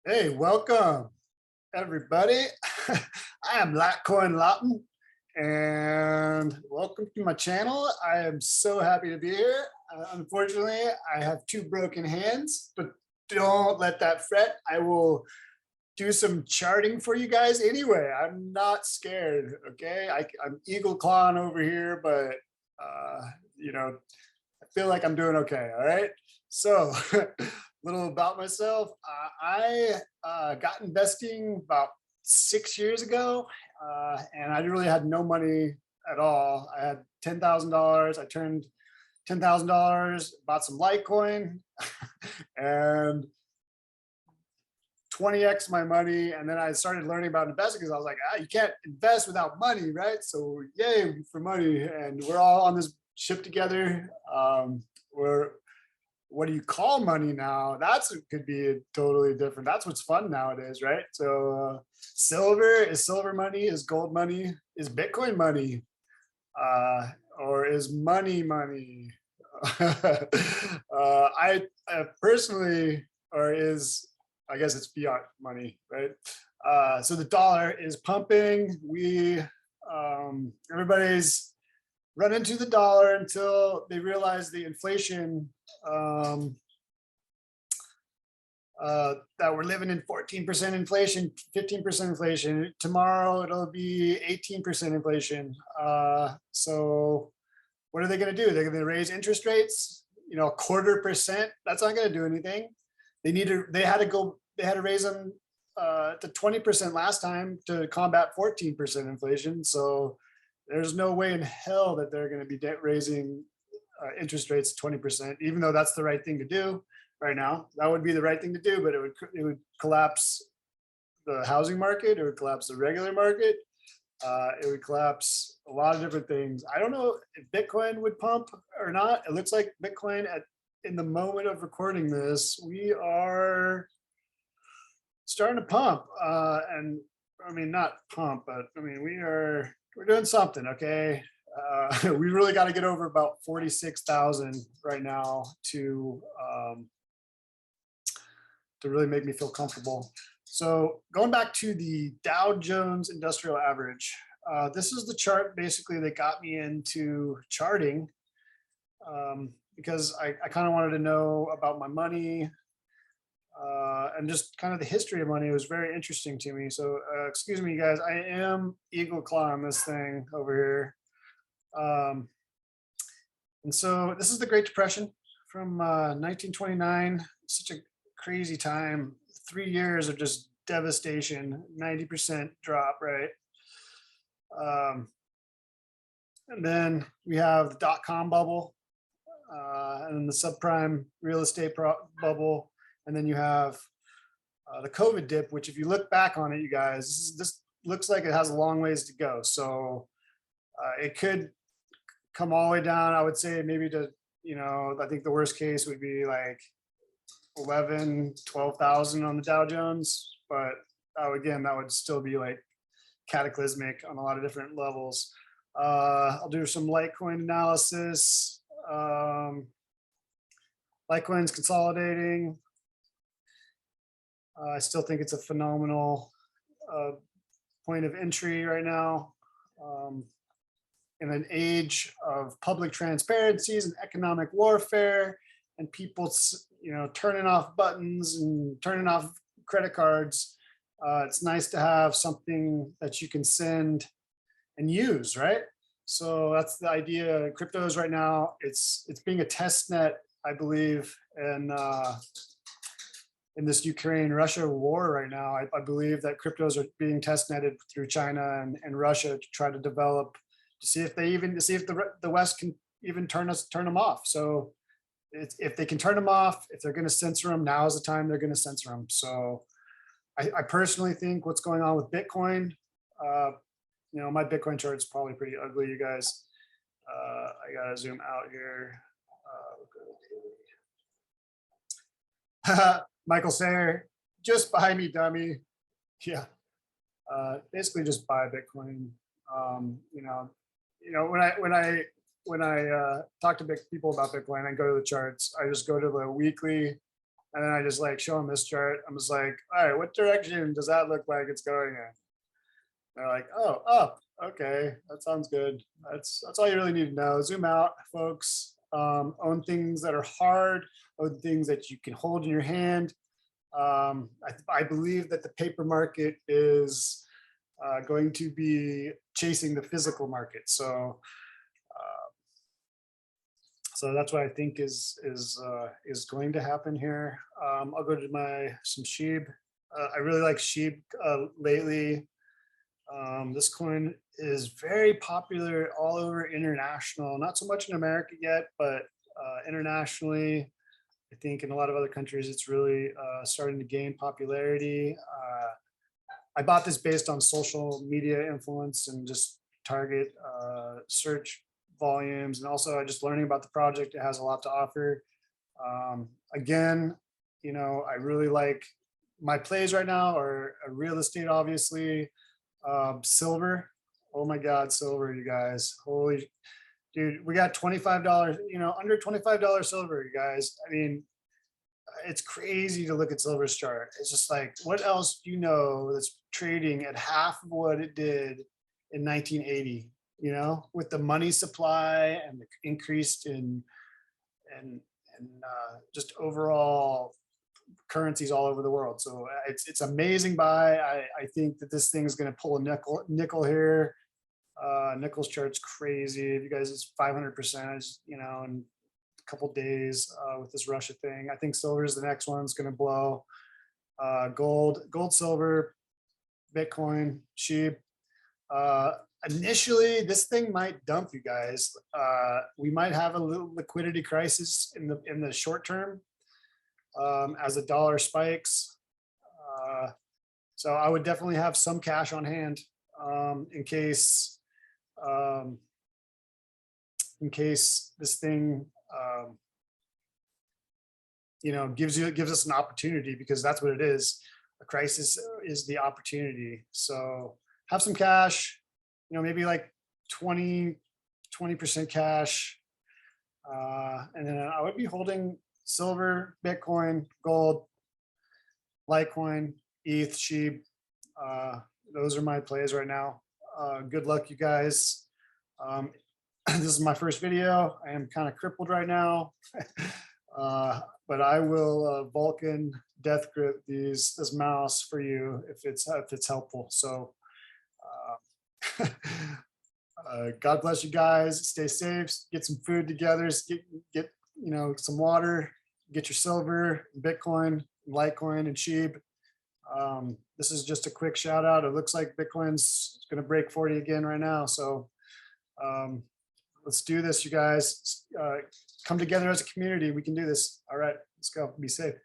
Hey, welcome everybody. I am Litecoin Lawton and welcome to my channel. I am so happy to be here. Unfortunately, I have two broken hands, but don't let that fret. I will do some charting for you guys anyway. I'm not scared, okay? I'm eagle clawing over here, but uh, you know, I feel like I'm doing okay, all right? So little about myself. I got investing about 6 years ago, and I really had no money at all. I had $10,000. I turned $10,000, bought some Litecoin, and 20x my money. And then I started learning about investing because I was like, you can't invest without money, right? So yay for money, and we're all on this ship together. We're what do you call money now? That's could be totally different. That's what's fun nowadays, right? So silver is silver money, is gold money, is Bitcoin money, or is money money? I personally, or is I guess it's fiat money, right? So the dollar is pumping. Everybody's run into the dollar until they realize the inflation, that we're living in 14% inflation, 15% inflation. Tomorrow it'll be 18% inflation. So what are they going to do? They're going to raise interest rates, a 1/4%. That's not going to do anything. They had to raise them to 20% last time to combat 14% inflation. So there's no way in hell that they're going to be raising interest rates 20%, even though that's the right thing to do right now. That would be the right thing to do, but it would collapse the housing market. It would collapse the regular market. It would collapse a lot of different things. I don't know if Bitcoin would pump or not. It looks like Bitcoin in the moment of recording this, we are starting to pump. And I mean, not pump, but I mean, we're doing something, okay? We really got to get over about 46,000 right now to really make me feel comfortable. So going back to the Dow Jones Industrial Average, this is the chart basically that got me into charting, because I kind of wanted to know about my money, and just kind of the history of money was very interesting to me. So excuse me, guys, I am eagle clawing this thing over here. And so this is the Great Depression from 1929. Such a crazy time. 3 years of just devastation, 90% drop, right? And then we have the dot-com bubble, and then the subprime real estate bubble. And then you have the COVID dip, which if you look back on it, you guys, this looks like it has a long ways to go. So it could come all the way down. I would say maybe to, I think the worst case would be like 12,000 on the Dow Jones. But again, that would still be like cataclysmic on a lot of different levels. I'll do some Litecoin analysis. Litecoin's consolidating. I still think it's a phenomenal point of entry right now. In an age of public transparencies and economic warfare and people, turning off buttons and turning off credit cards, it's nice to have something that you can send and use, right? So that's the idea. Cryptos right now, it's being a test net, I believe, and in this Ukraine-Russia war right now, I believe that cryptos are being test netted through China and Russia to try to develop, to see if the West can even turn them off. So if they can turn them off, if they're going to censor them, now is the time they're going to censor them. So I personally think what's going on with Bitcoin, my Bitcoin chart is probably pretty ugly, you guys. I gotta zoom out here. Michael Sayer, just buy me, dummy. Yeah, basically just buy Bitcoin. When I talk to people about Bitcoin, I go to the charts. I just go to the weekly And then I just like show them this chart. I'm just like, all right, what direction does that look like it's going in? They're like, oh, up. Okay, that sounds good. That's all you really need to know. Zoom out, folks. Own things that are hard, own things that you can hold in your hand. I believe that the paper market is going to be chasing the physical market. So that's what I think is going to happen here. I'll go to some SHIB. I really like SHIB lately. This coin is very popular all over international, not so much in America yet, but internationally, I think in a lot of other countries, it's really starting to gain popularity. I bought this based on social media influence and just target search volumes, and also just learning about the project. It has a lot to offer. Again, I really like my plays right now are real estate, obviously. Silver, oh my God, silver, you guys, holy dude, we got $25, under $25 silver, you guys. I mean, it's crazy to look at silver's chart. It's just like, what else do you know that's trading at half of what it did in 1980, with the money supply and the increase in just overall currencies all over the world. So it's amazing buy. I think that this thing is going to pull a nickel here. Nickel's chart's crazy. If you guys, it's 500%, in a couple days with this Russia thing. I think silver is the next one. It's going to blow. Gold, silver, Bitcoin, SHIB. Initially, this thing might dump, you guys. We might have a little liquidity crisis in the short term. As the dollar spikes. So I would definitely have some cash on hand in case this thing gives us an opportunity, because that's what it is. A crisis is the opportunity. So have some cash, maybe like 20% cash, and then I would be holding silver, Bitcoin, gold, Litecoin, ETH, SHIB. Those are my plays right now. Good luck, you guys. This is my first video. I am kind of crippled right now, but I will Vulcan death grip this mouse for you if it's helpful. So God bless you guys. Stay safe. Get some food together. Get some water. Get your silver, Bitcoin, Litecoin, and SHIB. This is just a quick shout out. It looks like Bitcoin's going to break 40 again right now. So let's do this, you guys. Come together as a community. We can do this. All right, let's go. Be safe.